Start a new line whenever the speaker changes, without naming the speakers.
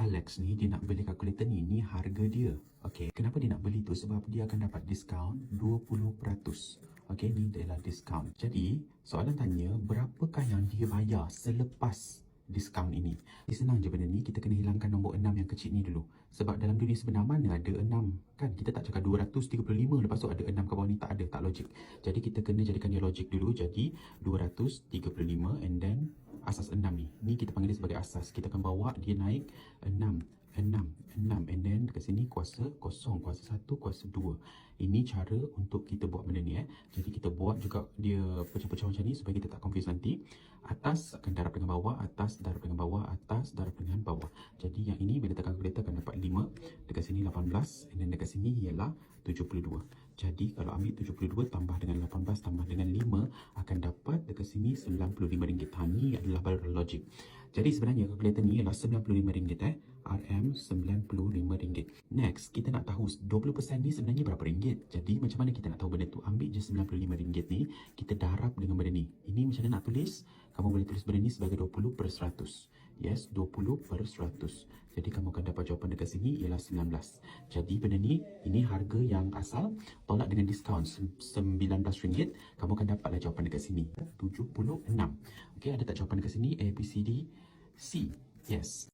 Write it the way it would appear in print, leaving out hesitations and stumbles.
Alex ni dia nak beli kalkulator ni harga dia. Okey, kenapa dia nak beli tu? Sebab dia akan dapat diskaun 20%. Okey, ni adalah diskaun. Jadi, soalan tanya, berapakah yang dia bayar selepas diskaun ini? Ini senang je benda ni, kita kena hilangkan nombor 6 yang kecil ni dulu. Sebab dalam dunia sebenar mana ada 6? Kan kita tak cakap 235 lepas tu ada 6 ke bawah ni, tak ada, tak logik. Jadi kita kena jadikan dia logik dulu. Jadi 235 and then asas 6 ni. Ni kita panggil dia sebagai asas. Kita akan bawa dia naik 6 and then dekat sini kuasa kosong, kuasa 1, kuasa 2. Ini cara untuk kita buat benda ni. Jadi kita buat juga dia pecah-pecah macam ni supaya kita tak confuse nanti. Atas akan darab dengan bawah, atas darab dengan bawah, atas darab dengan bawah. Jadi yang ini bila tekan kalkulator akan dapat 5, dekat sini 18 and then dekat sini ialah 72. Jadi kalau ambil 72 tambah dengan 18 tambah dengan 5 akan dapat dekat sini RM95. Ni adalah barang logik. Jadi sebenarnya kalkulator ni ialah RM95 RM95. Next, kita nak tahu 20% ni sebenarnya berapa ringgit. Jadi macam mana kita nak tahu benda tu? Ambil je RM95 ni, kita darab dengan benda ni. Ini macam mana nak tulis? Kamu boleh tulis benda ni sebagai 20/100. Yes, 20/100. Jadi kamu akan dapat jawapan dekat sini ialah 19. Jadi benda ni, ini harga yang asal, tolak dengan diskaun RM19. Kamu akan dapatlah jawapan dekat sini 76. Okey, ada tak jawapan dekat sini? A, B, C, D, C. Yes.